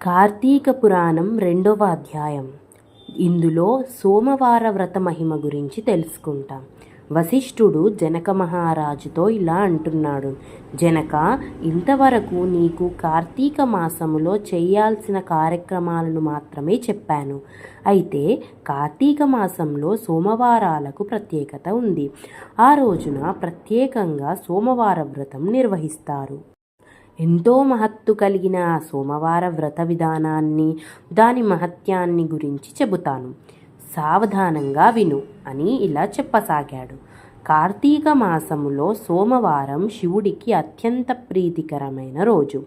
కార్తీక పురాణం 2వ అధ్యాయం. ఇందులో సోమవార వ్రత మహిమ గురించి తెలుసుకుంటాం. వశిష్ఠుడు జనక మహారాజుతో ఇలా అంటున్నాడు. జనక, ఇంతవరకు నీకు కార్తీక మాసములో చేయాల్సిన కార్యక్రమాలను మాత్రమే చెప్పాను. అయితే కార్తీక మాసంలో సోమవారాలకు ప్రత్యేకత ఉంది. ఆ రోజున ప్రత్యేకంగా సోమవార వ్రతం నిర్వహిస్తారు. ఎంతో మహత్తు కలిగిన ఆ సోమవార వ్రత విధానాన్ని, దాని మహత్యాన్ని గురించి చెబుతాను. సావధానంగా విను అని ఇలా చెప్పసాగాడు. కార్తీక మాసములో సోమవారం శివుడికి అత్యంత ప్రీతికరమైన రోజు.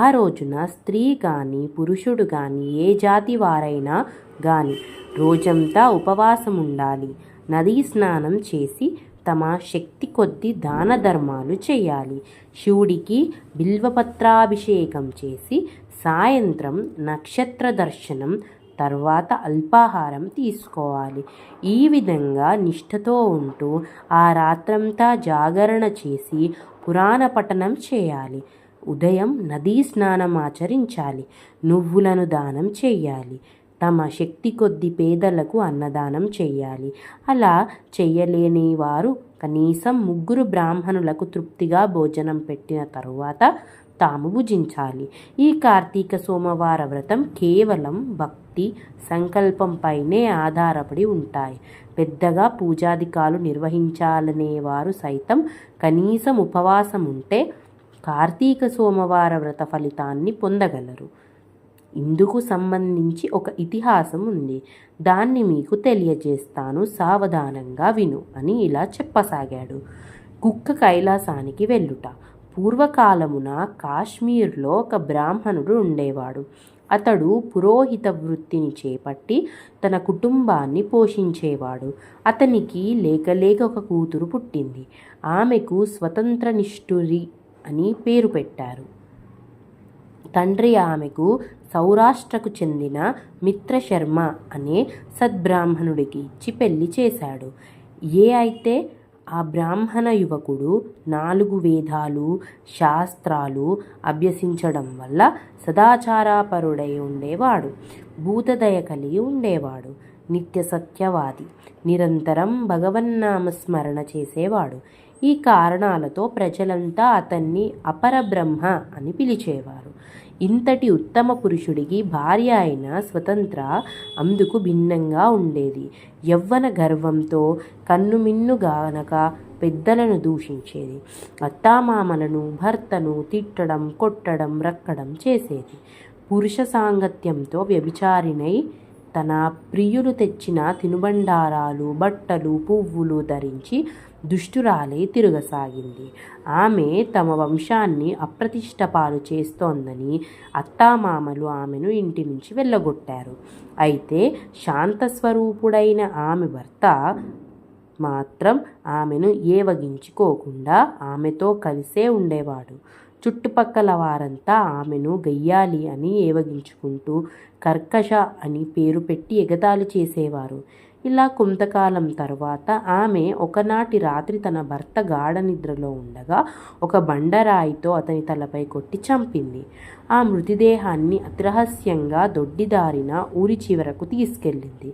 ఆ రోజున స్త్రీ కానీ పురుషుడు కానీ ఏ జాతి వారైనా కానీ రోజంతా ఉపవాసం ఉండాలి. నదీ స్నానం చేసి తమ శక్తి కొద్దీ దాన ధర్మాలు చేయాలి. శివుడికి బిల్వపత్రాభిషేకం చేసి సాయంత్రం నక్షత్ర దర్శనం తర్వాత అల్పాహారం తీసుకోవాలి. ఈ విధంగా నిష్ఠతో ఉంటూ ఆ రాత్రంతా జాగరణ చేసి పురాణ పఠనం చేయాలి. ఉదయం నదీ స్నానం ఆచరించాలి. నువ్వులను దానం చేయాలి. తమ శక్తి కొద్ది పేదలకు అన్నదానం చేయాలి. అలా చెయ్యలేని వారు కనీసం 3 బ్రాహ్మణులకు తృప్తిగా భోజనం పెట్టిన తరువాత తాము భుజించాలి. ఈ కార్తీక సోమవార వ్రతం కేవలం భక్తి సంకల్పంపైనే ఆధారపడి ఉంటాయి. పెద్దగా పూజాధికాలు నిర్వహించాలనేవారు సైతం కనీసం ఉపవాసం ఉంటే కార్తీక సోమవార వ్రత ఫలితాన్ని పొందగలరు. ఇందుకు సంబంధించి ఒక ఇతిహాసం ఉంది. దాన్ని మీకు తెలియజేస్తాను, సావధానంగా విను అని ఇలా చెప్పసాగాడు. కుక్క కైలాసానికి వెళ్ళుట. పూర్వకాలమున కాశ్మీర్లో ఒక బ్రాహ్మణుడు ఉండేవాడు. అతడు పురోహిత వృత్తిని చేపట్టి తన కుటుంబాన్ని పోషించేవాడు. అతనికి లేక ఒక కూతురు పుట్టింది. ఆమెకు స్వతంత్రనిష్ఠురి అని పేరు పెట్టారు. తండ్రి ఆమెకు సౌరాష్ట్రకు చెందిన మిత్రశర్మ అనే సద్బ్రాహ్మణుడికి ఇచ్చి పెళ్లి చేశాడు. అయితే ఆ బ్రాహ్మణ యువకుడు 4 వేదాలు శాస్త్రాలు అభ్యసించడం వల్ల సదాచారపరుడై ఉండేవాడు. భూతదయ కలిగి ఉండేవాడు. నిత్య సత్యవాది. నిరంతరం భగవన్నామస్మరణ చేసేవాడు. ఈ కారణాలతో ప్రజలంతా అతన్ని అపరబ్రహ్మ అని పిలిచేవారు. ఇంతటి ఉత్తమ పురుషుడికి భార్య అయిన స్వతంత్ర అందుకు భిన్నంగా ఉండేది. యవ్వన గర్వంతో కన్నుమిన్నుగానక పెద్దలను దూషించేది. అత్తామామలను భర్తను తిట్టడం కొట్టడం రక్కడం చేసేది. పురుష సాంగత్యంతో వ్యభిచారినై తన ప్రియులు తెచ్చిన తినుబండారాలు బట్టలు పువ్వులు ధరించి దుష్టురాలై తిరగసాగింది. ఆమె తమ వంశాన్ని అప్రతిష్ట పాలు చేస్తోందని అత్తామామలు ఆమెను ఇంటి నుంచి వెళ్ళగొట్టారు. అయితే శాంతస్వరూపుడైన ఆమె భర్త మాత్రం ఆమెను ఏవగించుకోకుండా ఆమెతో కలిసే ఉండేవాడు. చుట్టుపక్కల వారంతా ఆమెను గయ్యాలి అని ఏవగించుకుంటూ కర్కశ అని పేరు పెట్టి ఎగతాళి చేసేవారు. ఇలా కొంతకాలం తర్వాత ఆమె ఒకనాటి రాత్రి తన భర్త గాఢ నిద్రలో ఉండగా ఒక బండరాయితో అతని తలపై కొట్టి చంపింది. ఆ మృతదేహాన్ని అతిరహస్యంగా దొడ్డిదారిన ఊరి చివరకు తీసుకెళ్ళింది.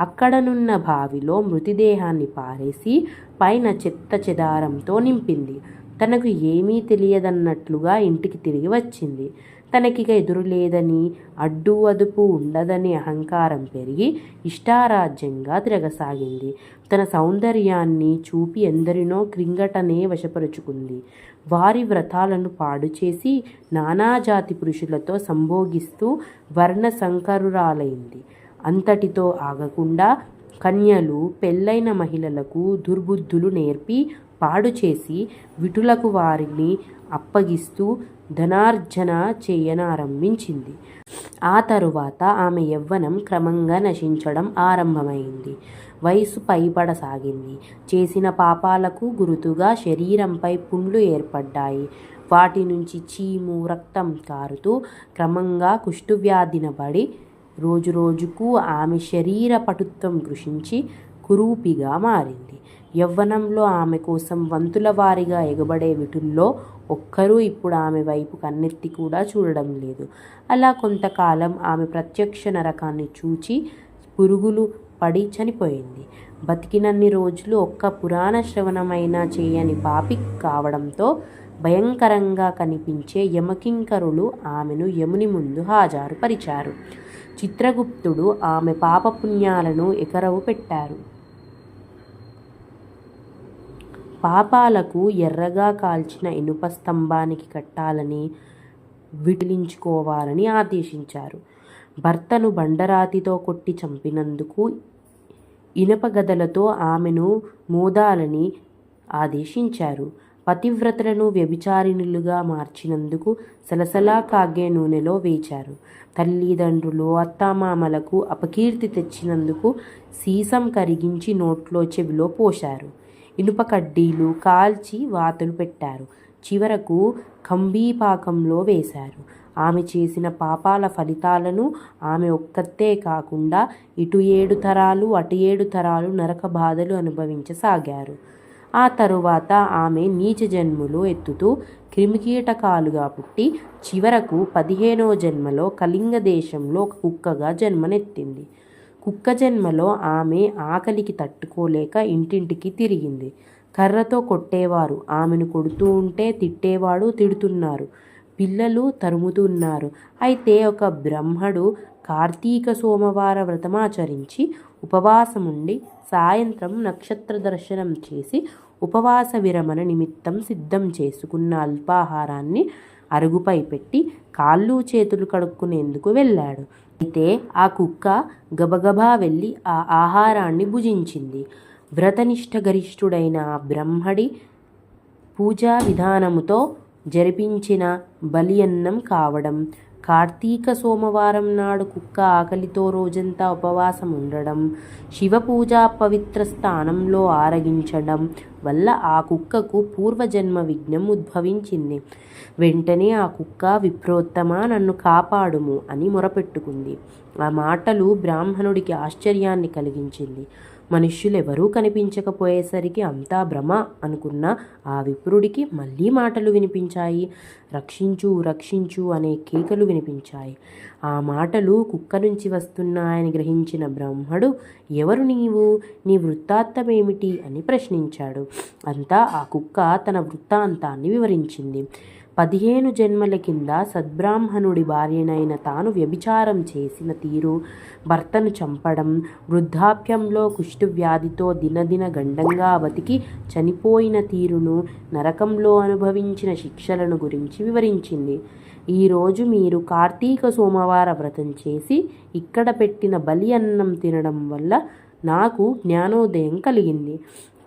అక్కడనున్న బావిలో మృతదేహాన్ని పారేసి పైన చెత్త చెదారంతో నింపింది. తనకు ఏమీ తెలియదన్నట్లుగా ఇంటికి తిరిగి వచ్చింది. తనకిక ఎదురు లేదని అడ్డు అదుపు ఉండదని అహంకారం పెరిగి ఇష్టారాజ్యంగా తిరగసాగింది. తన సౌందర్యాన్ని చూపి ఎందరినో క్రింగటనే వశపరుచుకుంది. వారి వ్రతాలను పాడు చేసి నానాజాతి పురుషులతో సంభోగిస్తూ వర్ణ సంకరురాలైంది. అంతటితో ఆగకుండా కన్యలు పెళ్ళైన మహిళలకు దుర్బుద్ధులు నేర్పి పాడు చేసి విటులకు వారిని అప్పగిస్తూ ధనార్జన చేయనారంభించింది. ఆ తరువాత ఆమె యవ్వనం క్రమంగా నశించడం ఆరంభమైంది. వయసు పైపడసాగింది. చేసిన పాపాలకు గురుతుగా శరీరంపై పుండ్లు ఏర్పడ్డాయి. వాటి నుంచి చీము రక్తం కారుతూ క్రమంగా కుష్ఠవ్యాధిన పడి రోజురోజుకు ఆమె శరీర పటుత్వం కృషించి కురూపిగా మారింది. యవ్వనంలో ఆమె కోసం వంతుల వారిగా ఎగబడే విటుల్లో ఒక్కరూ ఇప్పుడు ఆమె వైపు కన్నెత్తి కూడా చూడడం లేదు. అలా కొంతకాలం ఆమె ప్రత్యక్ష నరకాన్ని చూచి పురుగులు పడి చనిపోయింది. బతికినన్ని రోజులు ఒక్క పురాణ శ్రవణమైనా చేయని పాపి కావడంతో భయంకరంగా కనిపించే యమకింకరులు ఆమెను యముని ముందు హాజరుపరిచారు. చిత్రగుప్తుడు ఆమె పాపపుణ్యాలను ఎకరవు పెట్టారు. పాపాలకు ఎర్రగా కాల్చిన ఇనుప స్తంభానికి కట్టాలని, విడిలించుకోవాలని ఆదేశించారు. భర్తను బండరాతితో కొట్టి చంపినందుకు ఇనప గదలతో ఆమెను మోదాలని ఆదేశించారు. పతివ్రతలను వ్యభిచారిణులుగా మార్చినందుకు సలసలా కాగే నూనెలో వేచారు. తల్లిదండ్రులు అత్తామామలకు అపకీర్తి తెచ్చినందుకు సీసం కరిగించి నోట్లో చెవిలో పోశారు. ఇనుప కడ్డీలు కాల్చి వాతలు పెట్టారు. చివరకు కంబీపాకంలో వేశారు. ఆమె చేసిన పాపాల ఫలితాలను ఆమె ఒక్కతే కాకుండా ఇటు 7 తరాలు అటు 7 తరాలు నరక బాధలు అనుభవించసాగారు. ఆ తరువాత ఆమె నీచ జన్మలు ఎత్తుతూ క్రిమికీటకాలుగా పుట్టి చివరకు 15వ జన్మలో కళింగ దేశంలో ఒక కుక్కగా జన్మనెత్తింది. కుక్క జన్మలో ఆమె ఆకలికి తట్టుకోలేక ఇంటింటికి తిరిగింది. కర్రతో కొట్టేవారు ఆమెను కొడుతూ ఉంటే తిట్టేవాడు తిడుతున్నారు, పిల్లలు తరుముతున్నారు. అయితే ఒక బ్రహ్మడు కార్తీక సోమవార వ్రతమాచరించి ఉపవాసముండి సాయంత్రం నక్షత్ర దర్శనం చేసి ఉపవాస విరమణ నిమిత్తం సిద్ధం చేసుకున్న అల్పాహారాన్ని అరుగుపై పెట్టి కాళ్ళు చేతులు కడుక్కునేందుకు వెళ్ళాడు. అయితే ఆ కుక్క గబగబా వెళ్ళి ఆ ఆహారాన్ని భుజించింది. వ్రతనిష్ట గరిష్ఠుడైన ఆ బ్రహ్మడి పూజా విధానముతో జరిపించిన బలి అన్నం కావడం, కార్తీక సోమవారం నాడు కుక్క ఆకలితో రోజంతా ఉపవాసం ఉండడం, శివపూజా పవిత్ర స్థానంలో ఆరగించడం వల్ల ఆ కుక్కకు పూర్వజన్మ విఘ్నం ఉద్భవించింది. వెంటనే ఆ కుక్క విప్రోత్తమా నన్ను కాపాడుము అని మొరపెట్టుకుంది. ఆ మాటలు బ్రాహ్మణుడికి ఆశ్చర్యాన్ని కలిగించింది. మనుష్యులెవరూ కనిపించకపోయేసరికి అంతా భ్రమ అనుకున్న ఆ విప్రుడికి మళ్ళీ మాటలు వినిపించాయి. రక్షించు రక్షించు అనే కేకలు వినిపించాయి. ఆ మాటలు కుక్క నుంచి వస్తున్నాయని గ్రహించిన బ్రహ్మడు, ఎవరు నీవు, నీ వృత్తాంతమేమిటి అని ప్రశ్నించాడు. అంతా ఆ కుక్క తన వృత్తాంతాన్ని వివరించింది. 15 జన్మల కింద సద్బ్రాహ్మణుడి భార్యనైన తాను వ్యభిచారం చేసిన తీరు, భర్తను చంపడం, వృద్ధాప్యంలో కుష్ఠవ్యాధితో దినదిన గండంగా బతికి చనిపోయిన తీరును, నరకంలో అనుభవించిన శిక్షలను గురించి వివరించింది. ఈరోజు మీరు కార్తీక సోమవార వ్రతం చేసి ఇక్కడ పెట్టిన బలి అన్నం తినడం వల్ల నాకు జ్ఞానోదయం కలిగింది.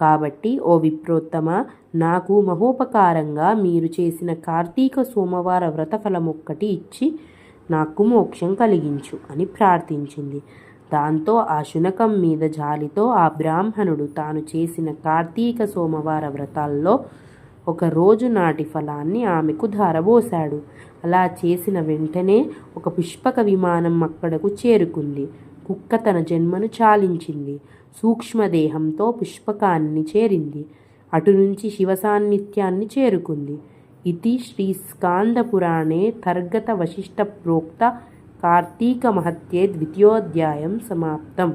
కాబట్టి ఓ విప్రోత్తమ, నాకు మహోపకారంగా మీరు చేసిన కార్తీక సోమవార వ్రత ఫలమొక్కటి ఇచ్చి నాకు మోక్షం కలిగించు అని ప్రార్థించింది. దాంతో ఆ శునకం మీద జాలితో ఆ బ్రాహ్మణుడు తాను చేసిన కార్తీక సోమవార వ్రతాల్లో ఒక రోజు నాటి ఫలాన్ని ఆమెకు ధారబోశాడు. అలా చేసిన వెంటనే ఒక పుష్పక విమానం అక్కడకు చేరుకుంది. కుక్క తన జన్మను చాలించింది. సూక్ష్మదేహంతో పుష్పకాన్ని చేరింది. అటు నుంచి శివ సాన్నిధ్యాన్ని చేరుకుంది. ఇది శ్రీ స్కాంద పురాణే తర్గత వశిష్ట ప్రోక్త కార్తీక మహత్యే 2వ అధ్యాయం సమాప్తం.